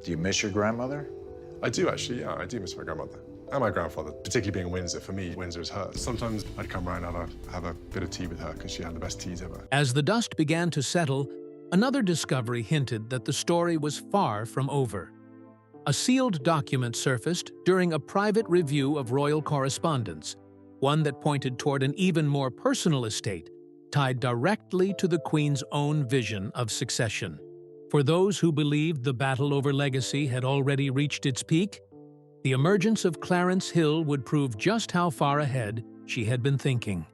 Do you miss your grandmother? I do actually, yeah, I do miss my grandmother. And my grandfather, particularly being in Windsor. For me, Windsor is hers. Sometimes I'd come round and have a bit of tea with her because she had the best teas ever. As the dust began to settle, another discovery hinted that the story was far from over. A sealed document surfaced during a private review of royal correspondence, one that pointed toward an even more personal estate, tied directly to the Queen's own vision of succession. For those who believed the battle over legacy had already reached its peak, the emergence of Clarence Hill would prove just how far ahead she had been thinking,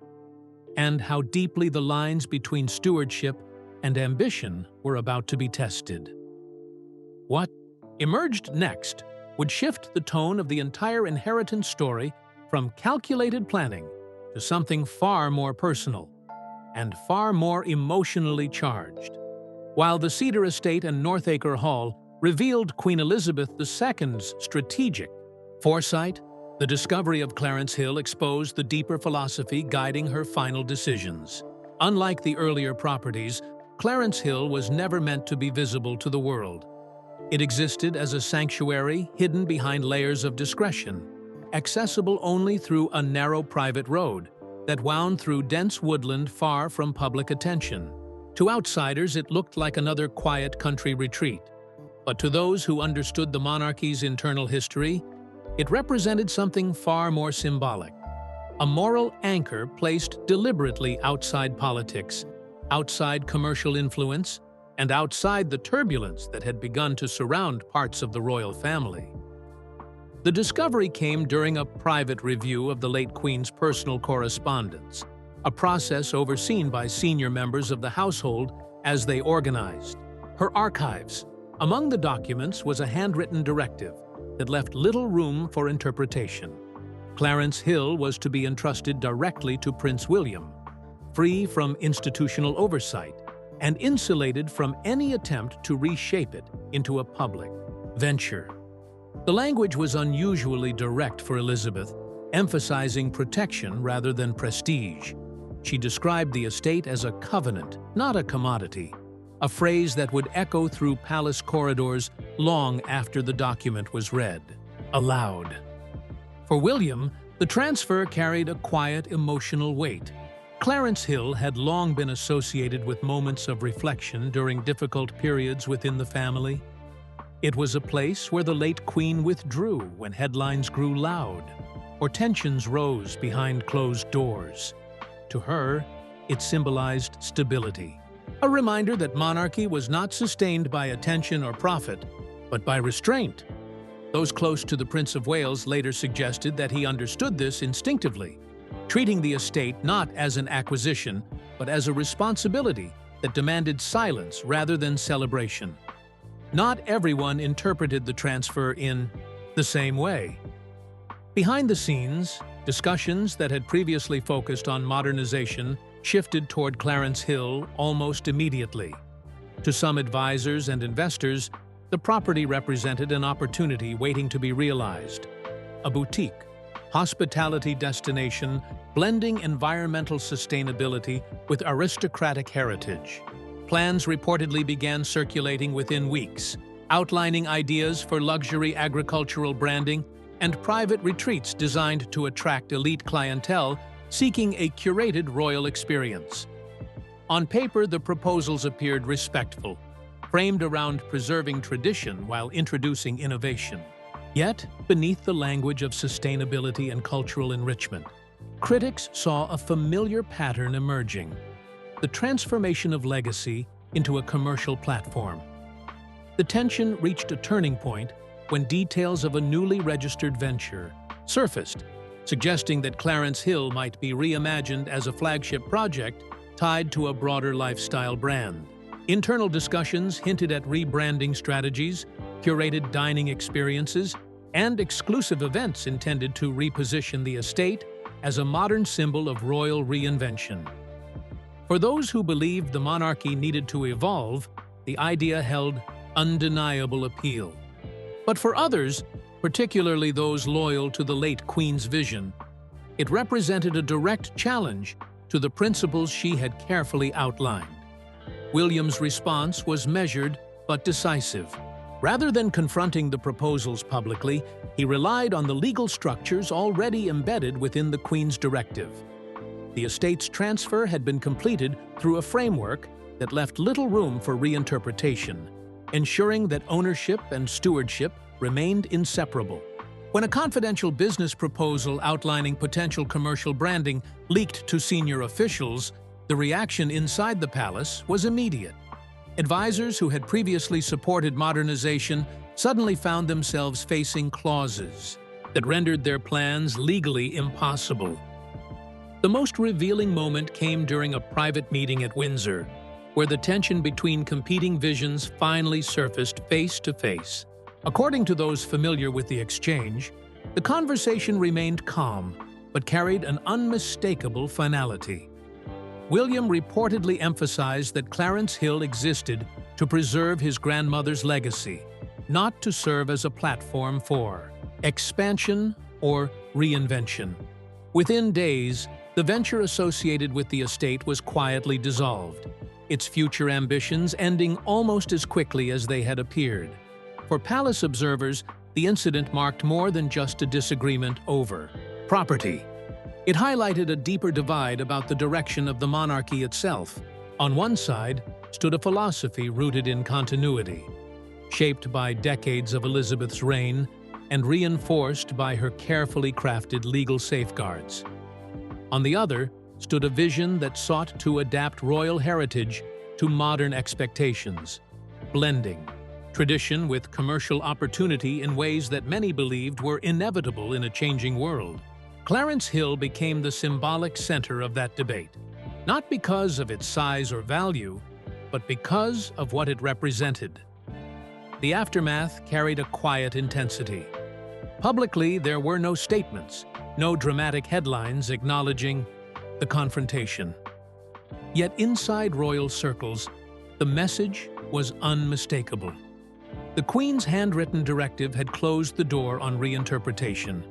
and how deeply the lines between stewardship and ambition were about to be tested. What emerged next would shift the tone of the entire inheritance story from calculated planning to something far more personal and far more emotionally charged. While the Cedar Estate and Northacre Hall revealed Queen Elizabeth II's strategic foresight, the discovery of Clarence Hill exposed the deeper philosophy guiding her final decisions. Unlike the earlier properties, Clarence Hill was never meant to be visible to the world. It existed as a sanctuary hidden behind layers of discretion, accessible only through a narrow private road that wound through dense woodland far from public attention. To outsiders, it looked like another quiet country retreat, but to those who understood the monarchy's internal history, it represented something far more symbolic. A moral anchor placed deliberately outside politics, outside commercial influence, and outside the turbulence that had begun to surround parts of the royal family. The discovery came during a private review of the late Queen's personal correspondence, a process overseen by senior members of the household as they organized her archives. Among the documents was a handwritten directive that left little room for interpretation. Clarence Hill was to be entrusted directly to Prince William, free from institutional oversight and insulated from any attempt to reshape it into a public venture. The language was unusually direct for Elizabeth, emphasizing protection rather than prestige. She described the estate as a covenant, not a commodity, a phrase that would echo through palace corridors long after the document was read aloud. For William, the transfer carried a quiet emotional weight. Clarence Hill had long been associated with moments of reflection during difficult periods within the family. It was a place where the late Queen withdrew when headlines grew loud, or tensions rose behind closed doors. To her, it symbolized stability, a reminder that monarchy was not sustained by attention or profit, but by restraint. Those close to the Prince of Wales later suggested that he understood this instinctively, treating the estate not as an acquisition, but as a responsibility that demanded silence rather than celebration. Not everyone interpreted the transfer in the same way. Behind the scenes, discussions that had previously focused on modernization shifted toward Clarence Hill almost immediately. To some advisors and investors, the property represented an opportunity waiting to be realized. A boutique, hospitality destination blending environmental sustainability with aristocratic heritage. Plans reportedly began circulating within weeks, outlining ideas for luxury agricultural branding and private retreats designed to attract elite clientele seeking a curated royal experience. On paper, the proposals appeared respectful, framed around preserving tradition while introducing innovation. Yet, beneath the language of sustainability and cultural enrichment, critics saw a familiar pattern emerging: the transformation of legacy into a commercial platform. The tension reached a turning point when details of a newly registered venture surfaced, suggesting that Clarence Hill might be reimagined as a flagship project tied to a broader lifestyle brand. Internal discussions hinted at rebranding strategies, curated dining experiences, and exclusive events intended to reposition the estate as a modern symbol of royal reinvention. For those who believed the monarchy needed to evolve, the idea held undeniable appeal. But for others, particularly those loyal to the late Queen's vision, it represented a direct challenge to the principles she had carefully outlined. William's response was measured but decisive. Rather than confronting the proposals publicly, he relied on the legal structures already embedded within the Queen's directive. The estate's transfer had been completed through a framework that left little room for reinterpretation, ensuring that ownership and stewardship remained inseparable. When a confidential business proposal outlining potential commercial branding leaked to senior officials, the reaction inside the palace was immediate. Advisors who had previously supported modernization suddenly found themselves facing clauses that rendered their plans legally impossible. The most revealing moment came during a private meeting at Windsor, where the tension between competing visions finally surfaced face to face. According to those familiar with the exchange, the conversation remained calm, but carried an unmistakable finality. William reportedly emphasized that Clarence Hill existed to preserve his grandmother's legacy, not to serve as a platform for expansion or reinvention. Within days, the venture associated with the estate was quietly dissolved, its future ambitions ending almost as quickly as they had appeared. For palace observers, the incident marked more than just a disagreement over property. It highlighted a deeper divide about the direction of the monarchy itself. On one side stood a philosophy rooted in continuity, shaped by decades of Elizabeth's reign and reinforced by her carefully crafted legal safeguards. On the other stood a vision that sought to adapt royal heritage to modern expectations, blending tradition with commercial opportunity in ways that many believed were inevitable in a changing world. Clarence Hill became the symbolic center of that debate, not because of its size or value, but because of what it represented. The aftermath carried a quiet intensity. Publicly, there were no statements, no dramatic headlines acknowledging the confrontation. Yet inside royal circles, the message was unmistakable. The Queen's handwritten directive had closed the door on reinterpretation,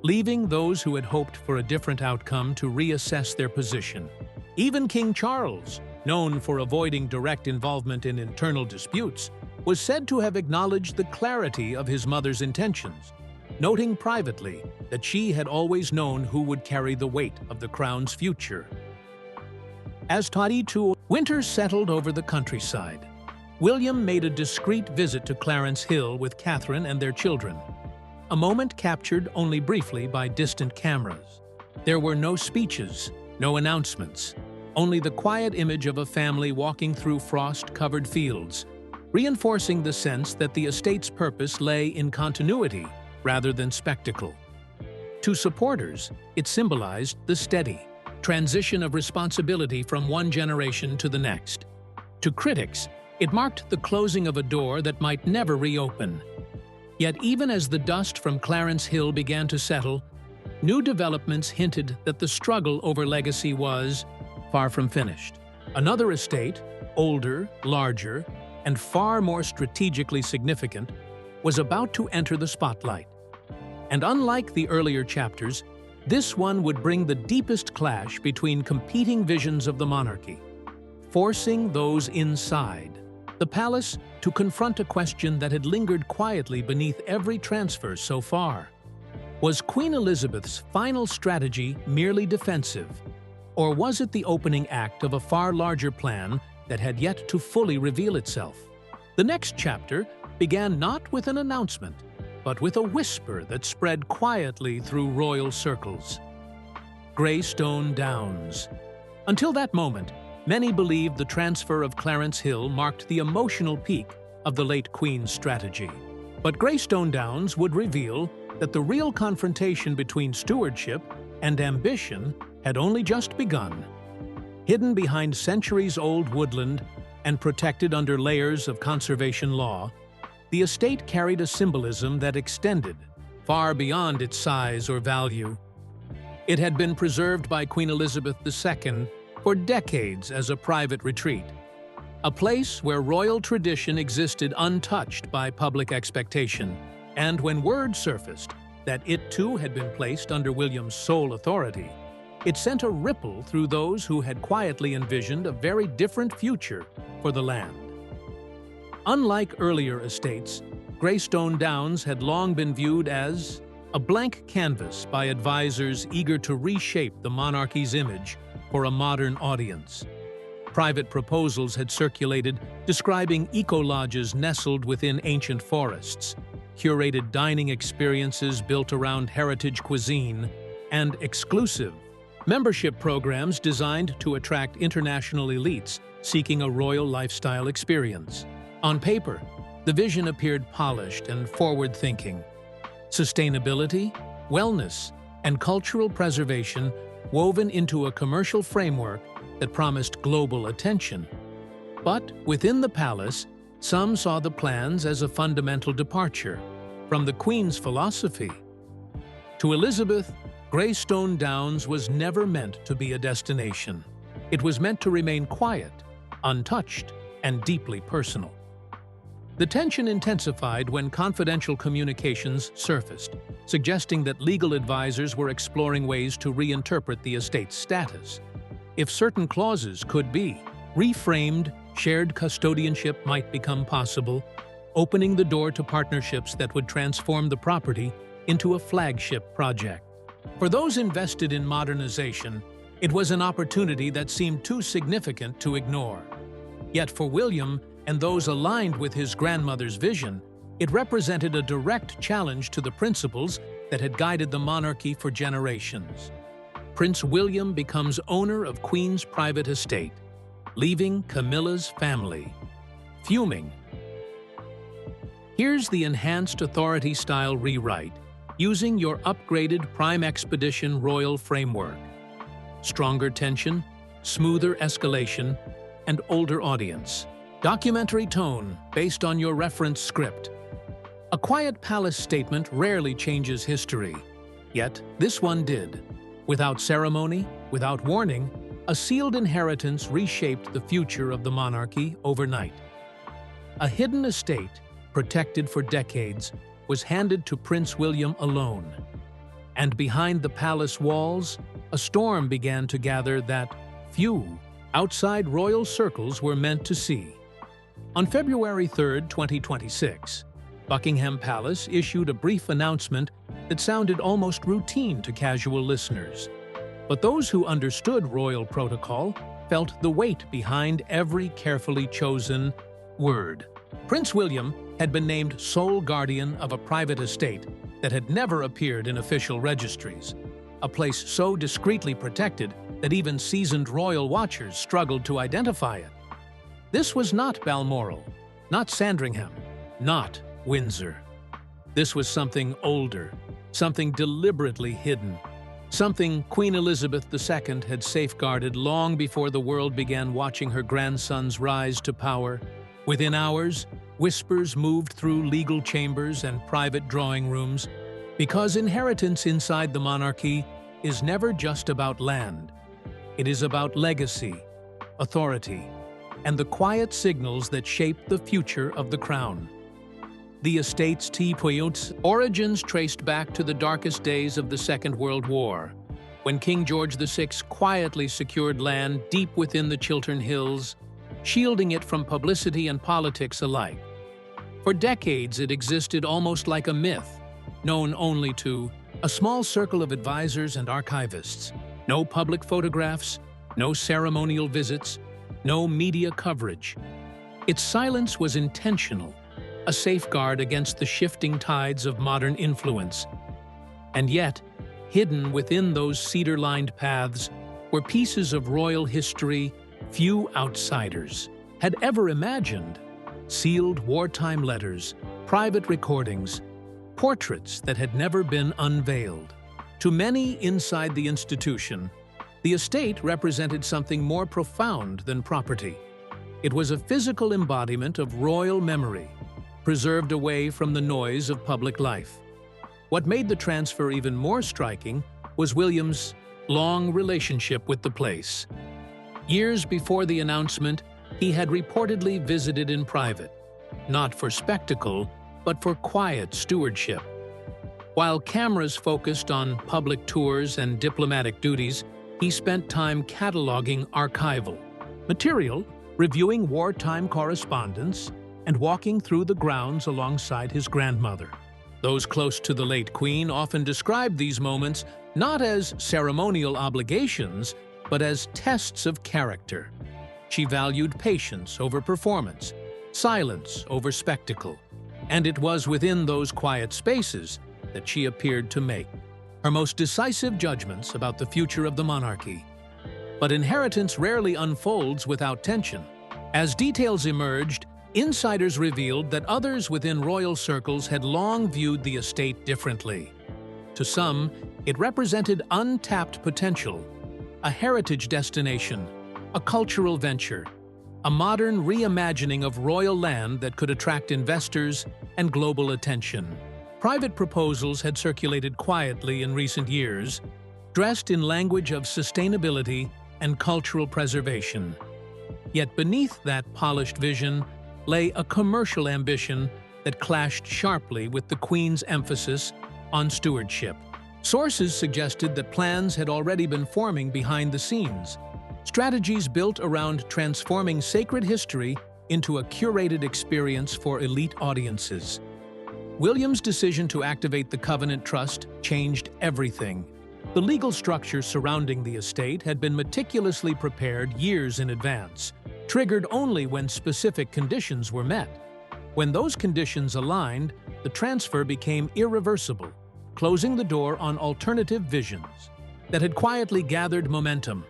leaving those who had hoped for a different outcome to reassess their position. Even King Charles, known for avoiding direct involvement in internal disputes, was said to have acknowledged the clarity of his mother's intentions, noting privately that she had always known who would carry the weight of the crown's future. As winter settled over the countryside, William made a discreet visit to Clarence Hill with Catherine and their children, a moment captured only briefly by distant cameras. There were no speeches, no announcements, only the quiet image of a family walking through frost-covered fields, reinforcing the sense that the estate's purpose lay in continuity rather than spectacle. To supporters, it symbolized the steady transition of responsibility from one generation to the next. To critics, it marked the closing of a door that might never reopen. Yet even as the dust from Clarence Hill began to settle, new developments hinted that the struggle over legacy was far from finished. Another estate, older, larger, and far more strategically significant, was about to enter the spotlight. And unlike the earlier chapters, this one would bring the deepest clash between competing visions of the monarchy, forcing those inside the palace to confront a question that had lingered quietly beneath every transfer so far. Was Queen Elizabeth's final strategy merely defensive, or was it the opening act of a far larger plan that had yet to fully reveal itself? The next chapter began not with an announcement, but with a whisper that spread quietly through royal circles. Greystone Downs. Until that moment, many believed the transfer of Clarence Hill marked the emotional peak of the late Queen's strategy. But Greystone Downs would reveal that the real confrontation between stewardship and ambition had only just begun. Hidden behind centuries-old woodland and protected under layers of conservation law, the estate carried a symbolism that extended far beyond its size or value. It had been preserved by Queen Elizabeth II for decades as a private retreat, a place where royal tradition existed untouched by public expectation. And when word surfaced that it too had been placed under William's sole authority, it sent a ripple through those who had quietly envisioned a very different future for the land. Unlike earlier estates, Greystone Downs had long been viewed as a blank canvas by advisors eager to reshape the monarchy's image for a modern audience. Private proposals had circulated describing eco-lodges nestled within ancient forests, curated dining experiences built around heritage cuisine, and exclusive membership programs designed to attract international elites seeking a royal lifestyle experience. On paper, the vision appeared polished and forward-thinking. Sustainability, wellness, and cultural preservation woven into a commercial framework that promised global attention. But within the palace, some saw the plans as a fundamental departure from the Queen's philosophy. To Elizabeth, Greystone Downs was never meant to be a destination. It was meant to remain quiet, untouched, and deeply personal. The tension intensified when confidential communications surfaced, suggesting that legal advisors were exploring ways to reinterpret the estate's status. If certain clauses could be reframed, shared custodianship might become possible, opening the door to partnerships that would transform the property into a flagship project. For those invested in modernization, it was an opportunity that seemed too significant to ignore. Yet for William and those aligned with his grandmother's vision, it represented a direct challenge to the principles that had guided the monarchy for generations. Prince William becomes owner of Queen's private estate, leaving Camilla's family fuming. Here's the enhanced authority-style rewrite using your upgraded Prime Expedition Royal framework. Stronger tension, smoother escalation, and older audience. Documentary tone based on your reference script. A quiet palace statement rarely changes history, yet this one did. Without ceremony, without warning, a sealed inheritance reshaped the future of the monarchy overnight. A hidden estate, protected for decades, was handed to Prince William alone. And behind the palace walls, a storm began to gather that few outside royal circles were meant to see. On February 3, 2026, Buckingham Palace issued a brief announcement that sounded almost routine to casual listeners. But those who understood royal protocol felt the weight behind every carefully chosen word. Prince William had been named sole guardian of a private estate that had never appeared in official registries, a place so discreetly protected that even seasoned royal watchers struggled to identify it. This was not Balmoral, not Sandringham, not Windsor. This was something older, something deliberately hidden, something Queen Elizabeth II had safeguarded long before the world began watching her grandson's rise to power. Within hours, whispers moved through legal chambers and private drawing rooms, because inheritance inside the monarchy is never just about land. It is about legacy, authority, and the quiet signals that shape the future of the crown. The estate's origins traced back to the darkest days of the Second World War, when King George VI quietly secured land deep within the Chiltern Hills, shielding it from publicity and politics alike. For decades, it existed almost like a myth, known only to a small circle of advisors and archivists. No public photographs, no ceremonial visits, no media coverage. Its silence was intentional, a safeguard against the shifting tides of modern influence. And yet, hidden within those cedar-lined paths were pieces of royal history few outsiders had ever imagined. Sealed wartime letters, private recordings, portraits that had never been unveiled. To many inside the institution, the estate represented something more profound than property. It was a physical embodiment of royal memory, preserved away from the noise of public life. What made the transfer even more striking was William's long relationship with the place. Years before the announcement, he had reportedly visited in private, not for spectacle, but for quiet stewardship. While cameras focused on public tours and diplomatic duties, he spent time cataloging archival material, reviewing wartime correspondence, and walking through the grounds alongside his grandmother. Those close to the late Queen often described these moments not as ceremonial obligations, but as tests of character. She valued patience over performance, silence over spectacle, and it was within those quiet spaces that she appeared to make her most decisive judgments about the future of the monarchy. But inheritance rarely unfolds without tension. As details emerged, insiders revealed that others within royal circles had long viewed the estate differently. To some, it represented untapped potential, a heritage destination, a cultural venture, a modern reimagining of royal land that could attract investors and global attention. Private proposals had circulated quietly in recent years, dressed in language of sustainability and cultural preservation. Yet beneath that polished vision lay a commercial ambition that clashed sharply with the Queen's emphasis on stewardship. Sources suggested that plans had already been forming behind the scenes, strategies built around transforming sacred history into a curated experience for elite audiences. William's decision to activate the Covenant Trust changed everything. The legal structure surrounding the estate had been meticulously prepared years in advance, triggered only when specific conditions were met. When those conditions aligned, the transfer became irreversible, closing the door on alternative visions that had quietly gathered momentum.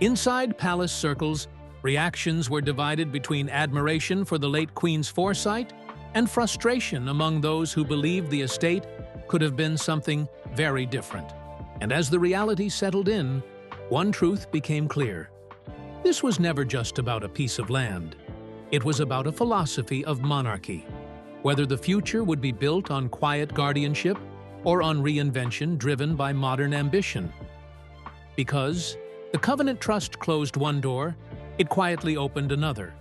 Inside palace circles, reactions were divided between admiration for the late Queen's foresight and frustration among those who believed the estate could have been something very different. And as the reality settled in, one truth became clear. This was never just about a piece of land. It was about a philosophy of monarchy, whether the future would be built on quiet guardianship or on reinvention driven by modern ambition. Because the Covenant Trust closed one door, it quietly opened another.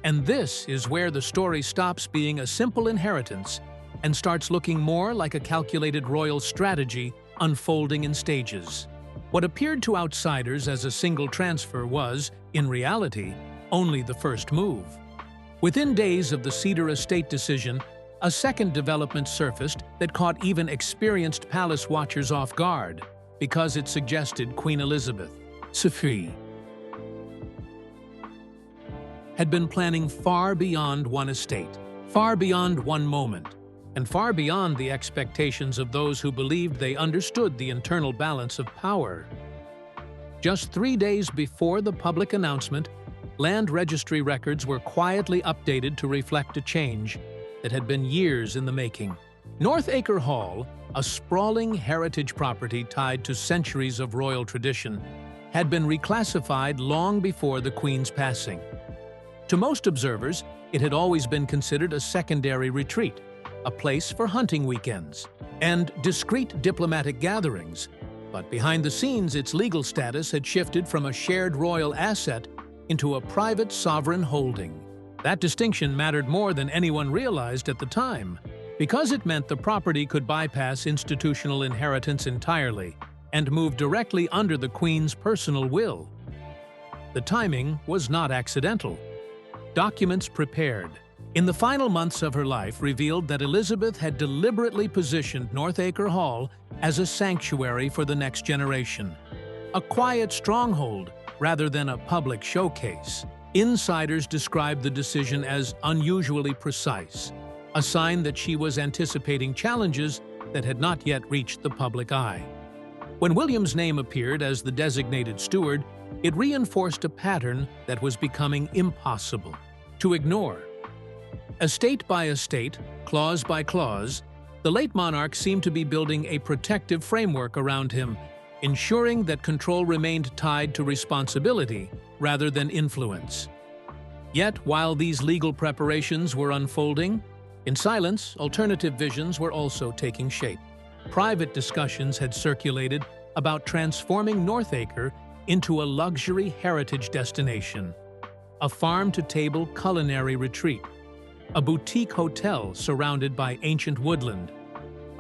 And this is where the story stops being a simple inheritance and starts looking more like a calculated royal strategy unfolding in stages. What appeared to outsiders as a single transfer was, in reality, only the first move. Within days of the Cedar Estate decision, a second development surfaced that caught even experienced palace watchers off guard because it suggested Queen Elizabeth, Sophie, had been planning far beyond one estate, far beyond one moment, and far beyond the expectations of those who believed they understood the internal balance of power. Just 3 days before the public announcement, land registry records were quietly updated to reflect a change that had been years in the making. Northacre Hall, a sprawling heritage property tied to centuries of royal tradition, had been reclassified long before the Queen's passing. To most observers, it had always been considered a secondary retreat, a place for hunting weekends and discreet diplomatic gatherings. But behind the scenes, its legal status had shifted from a shared royal asset into a private sovereign holding. That distinction mattered more than anyone realized at the time, because it meant the property could bypass institutional inheritance entirely and move directly under the Queen's personal will. The timing was not accidental. Documents prepared in the final months of her life revealed that Elizabeth had deliberately positioned Northacre Hall as a sanctuary for the next generation, a quiet stronghold rather than a public showcase. Insiders described the decision as unusually precise, a sign that she was anticipating challenges that had not yet reached the public eye. When William's name appeared as the designated steward, it reinforced a pattern that was becoming impossible to ignore. Estate by estate, clause by clause, the late monarch seemed to be building a protective framework around him, ensuring that control remained tied to responsibility rather than influence. Yet, while these legal preparations were unfolding, in silence, alternative visions were also taking shape. Private discussions had circulated about transforming Northacre into a luxury heritage destination, a farm-to-table culinary retreat, a boutique hotel surrounded by ancient woodland,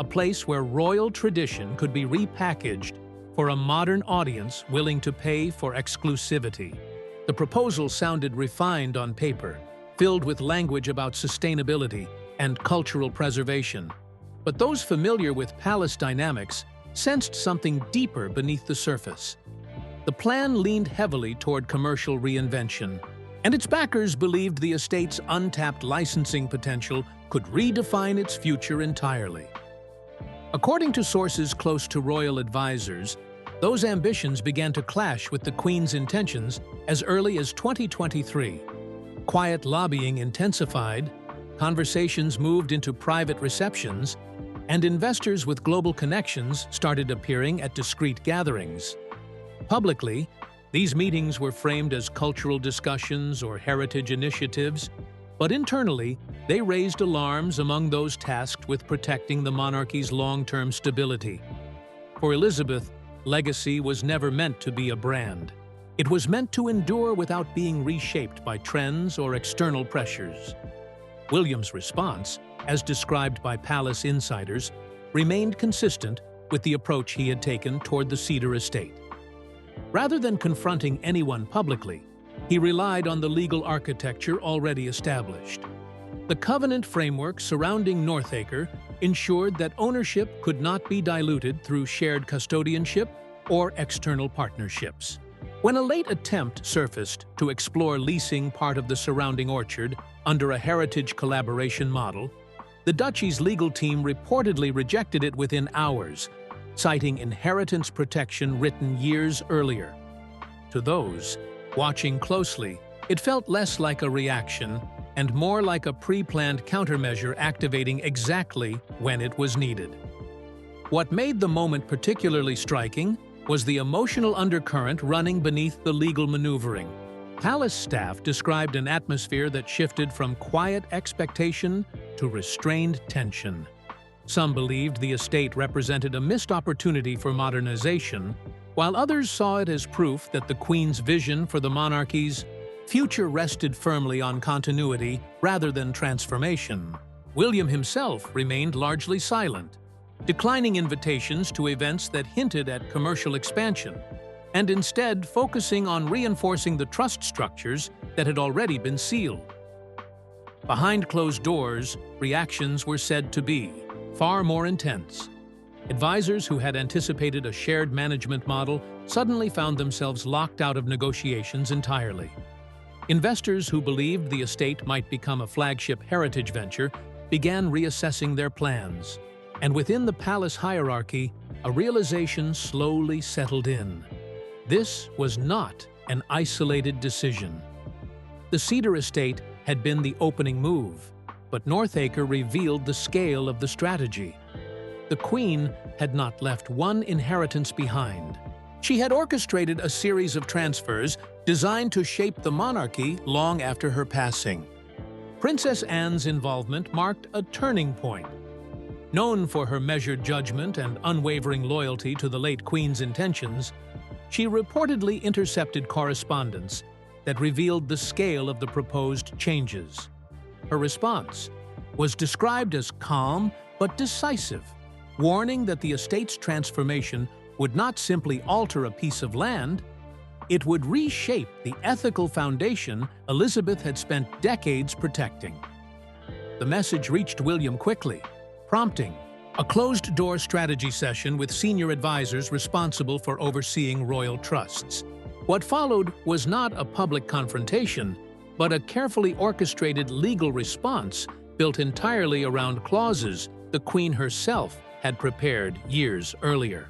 a place where royal tradition could be repackaged for a modern audience willing to pay for exclusivity. The proposal sounded refined on paper, filled with language about sustainability and cultural preservation. But those familiar with palace dynamics sensed something deeper beneath the surface. The plan leaned heavily toward commercial reinvention, and its backers believed the estate's untapped licensing potential could redefine its future entirely. According to sources close to royal advisors, those ambitions began to clash with the Queen's intentions as early as 2023. Quiet lobbying intensified, conversations moved into private receptions, and investors with global connections started appearing at discreet gatherings. Publicly, these meetings were framed as cultural discussions or heritage initiatives, but internally, they raised alarms among those tasked with protecting the monarchy's long-term stability. For Elizabeth, legacy was never meant to be a brand. It was meant to endure without being reshaped by trends or external pressures. William's response, as described by palace insiders, remained consistent with the approach he had taken toward the Cedar estate. Rather than confronting anyone publicly, he relied on the legal architecture already established. The covenant framework surrounding Northacre ensured that ownership could not be diluted through shared custodianship or external partnerships. When a late attempt surfaced to explore leasing part of the surrounding orchard under a heritage collaboration model, the duchy's legal team reportedly rejected it within hours, citing inheritance protection written years earlier. To those watching closely, it felt less like a reaction and more like a pre-planned countermeasure activating exactly when it was needed. What made the moment particularly striking was the emotional undercurrent running beneath the legal maneuvering. Palace staff described an atmosphere that shifted from quiet expectation to restrained tension. Some believed the estate represented a missed opportunity for modernization, while others saw it as proof that the Queen's vision for the monarchy's future rested firmly on continuity rather than transformation. William himself remained largely silent, declining invitations to events that hinted at commercial expansion, and instead focusing on reinforcing the trust structures that had already been sealed. Behind closed doors, reactions were said to be far more intense. Advisors who had anticipated a shared management model suddenly found themselves locked out of negotiations entirely. Investors who believed the estate might become a flagship heritage venture began reassessing their plans, and within the palace hierarchy, a realization slowly settled in. This was not an isolated decision. The Cedar estate had been the opening move, but Northacre revealed the scale of the strategy. The Queen had not left one inheritance behind. She had orchestrated a series of transfers designed to shape the monarchy long after her passing. Princess Anne's involvement marked a turning point. Known for her measured judgment and unwavering loyalty to the late Queen's intentions, she reportedly intercepted correspondence that revealed the scale of the proposed changes. Her response was described as calm but decisive, warning that the estate's transformation would not simply alter a piece of land, it would reshape the ethical foundation Elizabeth had spent decades protecting. The message reached William quickly, prompting a closed-door strategy session with senior advisors responsible for overseeing royal trusts. What followed was not a public confrontation, but a carefully orchestrated legal response built entirely around clauses the Queen herself had prepared years earlier.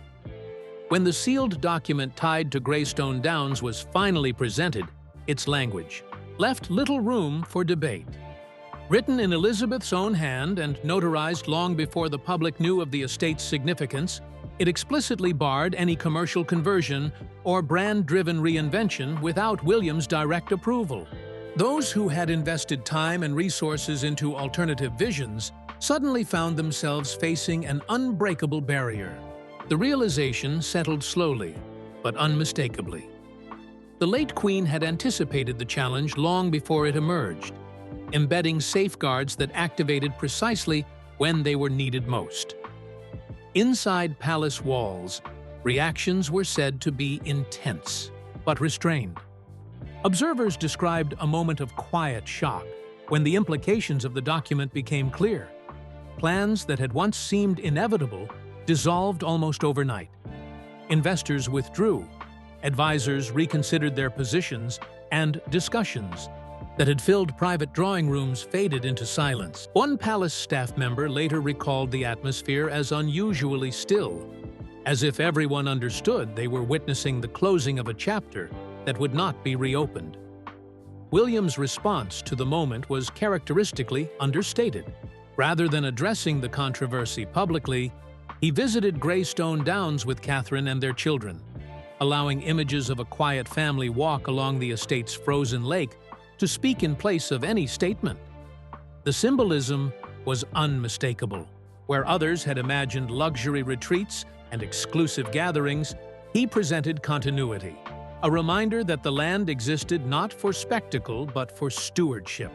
When the sealed document tied to Greystone Downs was finally presented, its language left little room for debate. Written in Elizabeth's own hand and notarized long before the public knew of the estate's significance, it explicitly barred any commercial conversion or brand-driven reinvention without William's direct approval. Those who had invested time and resources into alternative visions suddenly found themselves facing an unbreakable barrier. The realization settled slowly, but unmistakably. The late Queen had anticipated the challenge long before it emerged, embedding safeguards that activated precisely when they were needed most. Inside palace walls, reactions were said to be intense, but restrained. Observers described a moment of quiet shock, when the implications of the document became clear. Plans that had once seemed inevitable dissolved almost overnight. Investors withdrew, advisors reconsidered their positions, and discussions that had filled private drawing rooms faded into silence. One palace staff member later recalled the atmosphere as unusually still, as if everyone understood they were witnessing the closing of a chapter that would not be reopened. William's response to the moment was characteristically understated. Rather than addressing the controversy publicly, he visited Greystone Downs with Catherine and their children, allowing images of a quiet family walk along the estate's frozen lake to speak in place of any statement. The symbolism was unmistakable. Where others had imagined luxury retreats and exclusive gatherings, he presented continuity, a reminder that the land existed not for spectacle but for stewardship.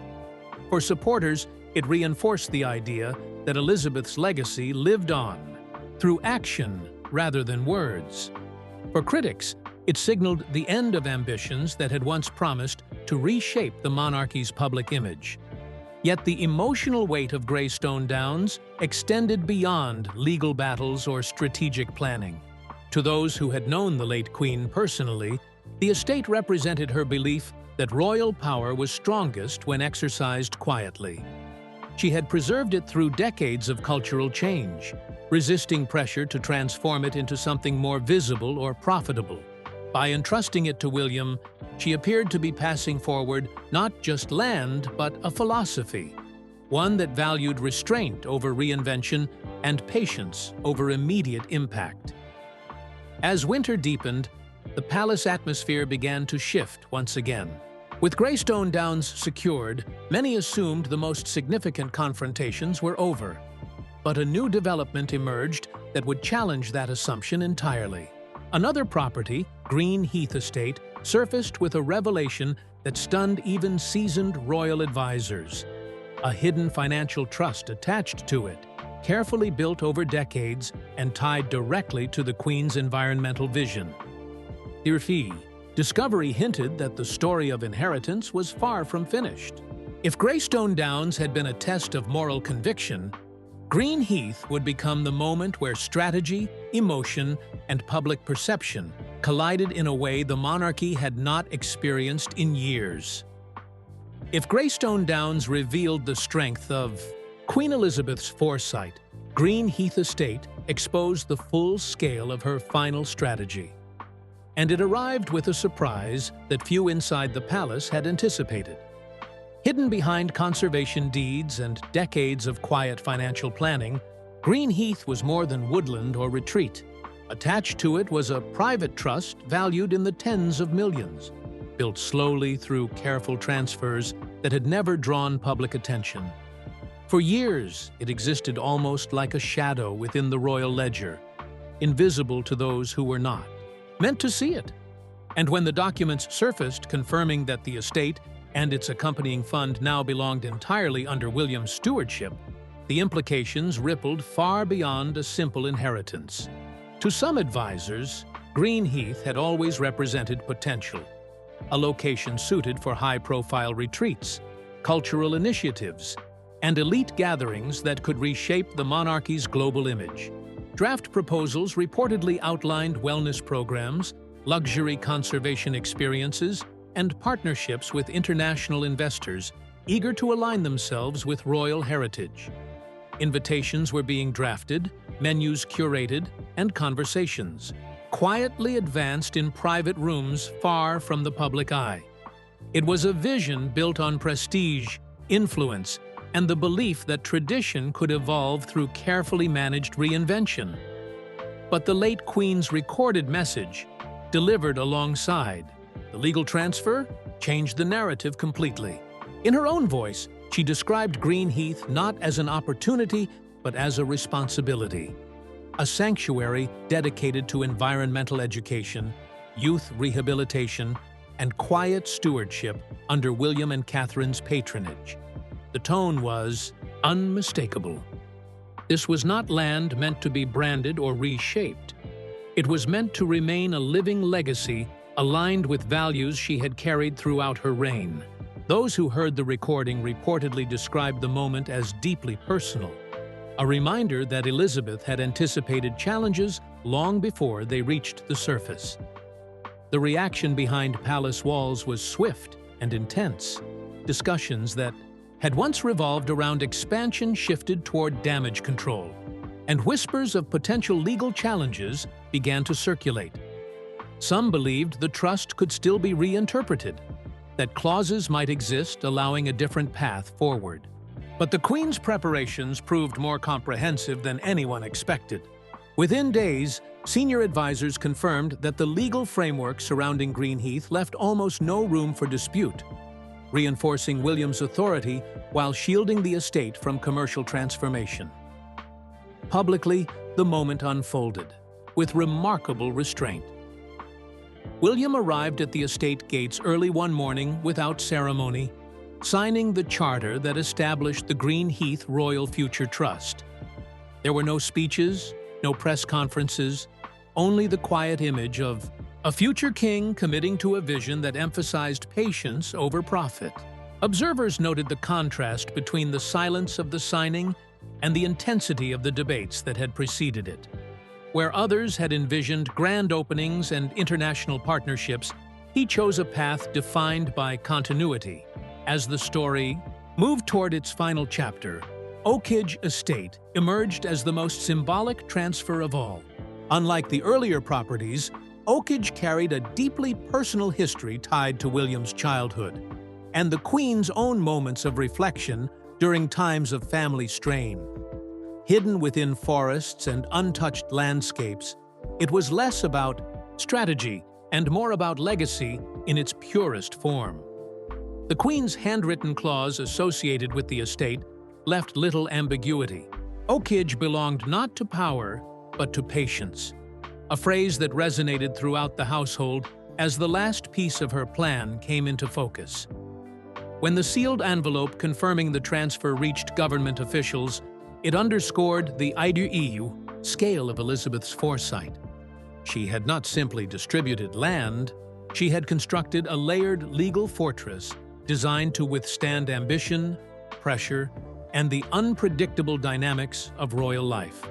For supporters, it reinforced the idea that Elizabeth's legacy lived on, through action rather than words. For critics, it signaled the end of ambitions that had once promised to reshape the monarchy's public image. Yet the emotional weight of Greystone Downs extended beyond legal battles or strategic planning. To those who had known the late Queen personally, the estate represented her belief that royal power was strongest when exercised quietly. She had preserved it through decades of cultural change, resisting pressure to transform it into something more visible or profitable. By entrusting it to William, she appeared to be passing forward not just land, but a philosophy, one that valued restraint over reinvention and patience over immediate impact. As winter deepened, the palace atmosphere began to shift once again. With Greystone Downs secured, many assumed the most significant confrontations were over. But a new development emerged that would challenge that assumption entirely. Another property, Green Heath Estate, surfaced with a revelation that stunned even seasoned royal advisors. A hidden financial trust attached to it, carefully built over decades and tied directly to the Queen's environmental vision. Dear Fee, discovery hinted that the story of inheritance was far from finished. If Greystone Downs had been a test of moral conviction, Green Heath would become the moment where strategy, emotion, and public perception collided in a way the monarchy had not experienced in years. If Greystone Downs revealed the strength of Queen Elizabeth's foresight, Green Heath Estate exposed the full scale of her final strategy. And it arrived with a surprise that few inside the palace had anticipated. Hidden behind conservation deeds and decades of quiet financial planning, Green Heath was more than woodland or retreat. Attached to it was a private trust valued in the tens of millions, built slowly through careful transfers that had never drawn public attention. For years, it existed almost like a shadow within the royal ledger, invisible to those who were not meant to see it. And when the documents surfaced confirming that the estate and its accompanying fund now belonged entirely under William's stewardship, the implications rippled far beyond a simple inheritance. To some advisors, Green Heath had always represented potential, a location suited for high-profile retreats, cultural initiatives, and elite gatherings that could reshape the monarchy's global image. Draft proposals reportedly outlined wellness programs, luxury conservation experiences, and partnerships with international investors eager to align themselves with royal heritage. Invitations were being drafted, menus curated, and conversations quietly advanced in private rooms far from the public eye. It was a vision built on prestige, influence, and the belief that tradition could evolve through carefully managed reinvention. But the late Queen's recorded message, delivered alongside the legal transfer, changed the narrative completely. In her own voice, she described Green Heath not as an opportunity, but as a responsibility. A sanctuary dedicated to environmental education, youth rehabilitation, and quiet stewardship under William and Catherine's patronage. The tone was unmistakable. This was not land meant to be branded or reshaped. It was meant to remain a living legacy aligned with values she had carried throughout her reign. Those who heard the recording reportedly described the moment as deeply personal, a reminder that Elizabeth had anticipated challenges long before they reached the surface. The reaction behind palace walls was swift and intense. Discussions that had once revolved around expansion shifted toward damage control, and whispers of potential legal challenges began to circulate. Some believed the trust could still be reinterpreted, that clauses might exist allowing a different path forward. But the Queen's preparations proved more comprehensive than anyone expected. Within days, senior advisors confirmed that the legal framework surrounding Greenheath left almost no room for dispute, reinforcing William's authority while shielding the estate from commercial transformation. Publicly, the moment unfolded, with remarkable restraint. William arrived at the estate gates early one morning without ceremony, signing the charter that established the Greenheath Royal Future Trust. There were no speeches, no press conferences, only the quiet image of a future king committing to a vision that emphasized patience over profit. Observers noted the contrast between the silence of the signing and the intensity of the debates that had preceded it. Where others had envisioned grand openings and international partnerships, he chose a path defined by continuity. As the story moved toward its final chapter, Oakridge Estate emerged as the most symbolic transfer of all. Unlike the earlier properties, Oakridge carried a deeply personal history tied to William's childhood and the Queen's own moments of reflection during times of family strain. Hidden within forests and untouched landscapes, it was less about strategy and more about legacy in its purest form. The Queen's handwritten clause associated with the estate left little ambiguity. Oakridge belonged not to power, but to patience, a phrase that resonated throughout the household as the last piece of her plan came into focus. When the sealed envelope confirming the transfer reached government officials, it underscored the ideu scale of Elizabeth's foresight. She had not simply distributed land, she had constructed a layered legal fortress designed to withstand ambition, pressure, and the unpredictable dynamics of royal life.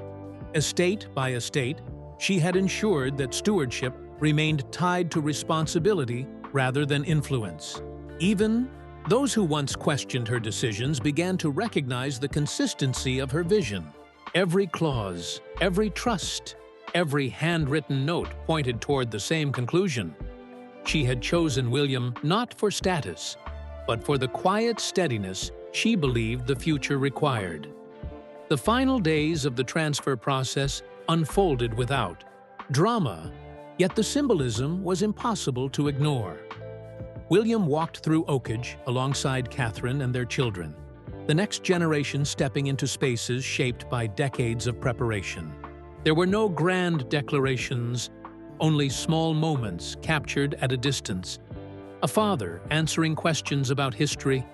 Estate by estate, she had ensured that stewardship remained tied to responsibility rather than influence. Even those who once questioned her decisions began to recognize the consistency of her vision. Every clause, every trust, every handwritten note pointed toward the same conclusion. She had chosen William not for status, but for the quiet steadiness she believed the future required. The final days of the transfer process unfolded without drama, yet the symbolism was impossible to ignore. William walked through Oakridge alongside Catherine and their children, the next generation stepping into spaces shaped by decades of preparation. There were no grand declarations, only small moments captured at a distance. A father answering questions about history,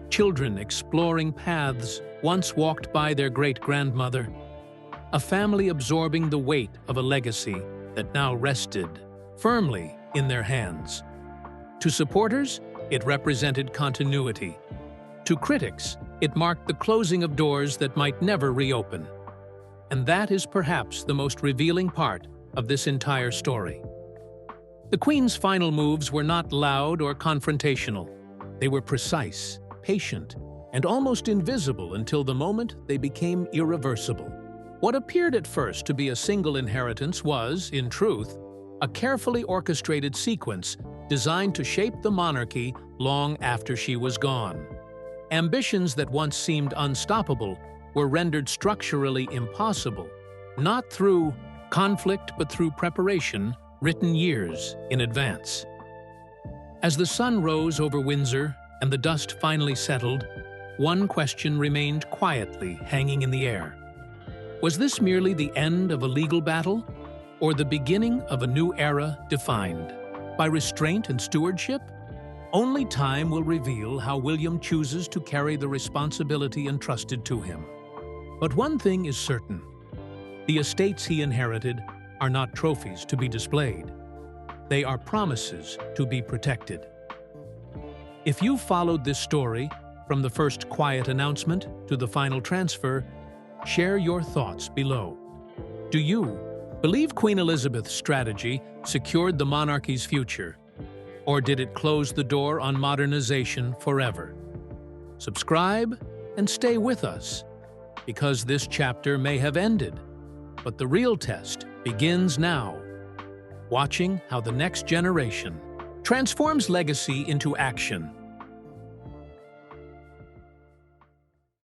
children exploring paths once walked by their great-grandmother, a family absorbing the weight of a legacy that now rested firmly in their hands. To supporters, it represented continuity. To critics, it marked the closing of doors that might never reopen. And that is perhaps the most revealing part of this entire story. The Queen's final moves were not loud or confrontational. They were precise, patient, and almost invisible until the moment they became irreversible. What appeared at first to be a single inheritance was, in truth, a carefully orchestrated sequence designed to shape the monarchy long after she was gone. Ambitions that once seemed unstoppable were rendered structurally impossible, not through conflict but through preparation written years in advance. As the sun rose over Windsor and the dust finally settled, one question remained quietly hanging in the air. Was this merely the end of a legal battle, or the beginning of a new era defined by restraint and stewardship? Only time will reveal how William chooses to carry the responsibility entrusted to him. But one thing is certain: the estates he inherited are not trophies to be displayed. They are promises to be protected. If you followed this story, from the first quiet announcement to the final transfer, share your thoughts below. Do you believe Queen Elizabeth's strategy secured the monarchy's future? Or did it close the door on modernization forever? Subscribe and stay with us, because this chapter may have ended, but the real test begins now. Watching how the next generation transforms legacy into action.